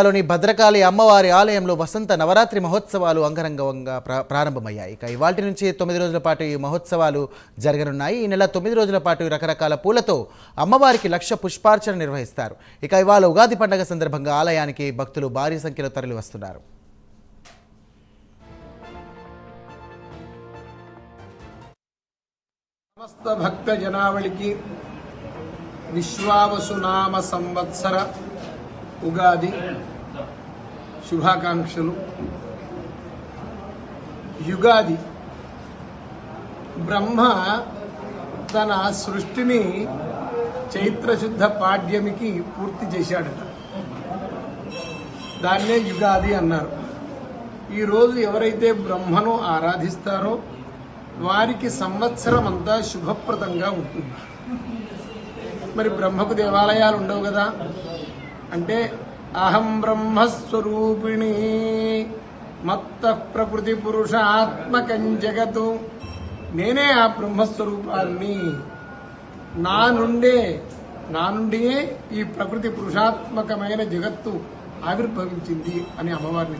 లోని భద్రకాళి అమ్మవారి ఆలయంలో వసంత నవరాత్రి మహోత్సవాలు అంగరంగంగా ప్రారంభమయ్యాయి. ఇక ఇవాల్టి నుంచి 9 రోజుల పాటు ఈ మహోత్సవాలు జరగనున్నాయి. ఈ నెల 9 రోజుల పాటు రకరకాల పూలతో అమ్మవారికి లక్ష పుష్పార్చన నిర్వహిస్తారు. ఇక ఇవాళ ఉగాది పండుగ సందర్భంగా ఆలయానికి భక్తులు భారీ సంఖ్యలో తరలి వస్తున్నారు. సమస్త భక్త జనావళికి విశ్వావసునామ సంవత్సర ఉగాది శుభాకాంక్షలు. యుగాది బ్రహ్మ తన సృష్టిని చైత్రశుద్ధ పాడ్యమికి పూర్తి చేశాడట. దాన్నే యుగాది అన్నారు. ఈరోజు ఎవరైతే బ్రహ్మను ఆరాధిస్తారో వారికి సంవత్సరం అంతా శుభప్రదంగా ఉంటుంది. మరి బ్రహ్మకు దేవాలయాలు ఉండవు కదా అంటే అహం బ్రహ్మస్వరూపిణి మత్త ప్రకృతి పురుషాత్మకం జగతు, నేనే ఆ బ్రహ్మస్వరూపాన్ని, నా నుండియే ఈ ప్రకృతి పురుషాత్మకమైన జగత్తు ఆవిర్భవించింది అని అమ్మవారిని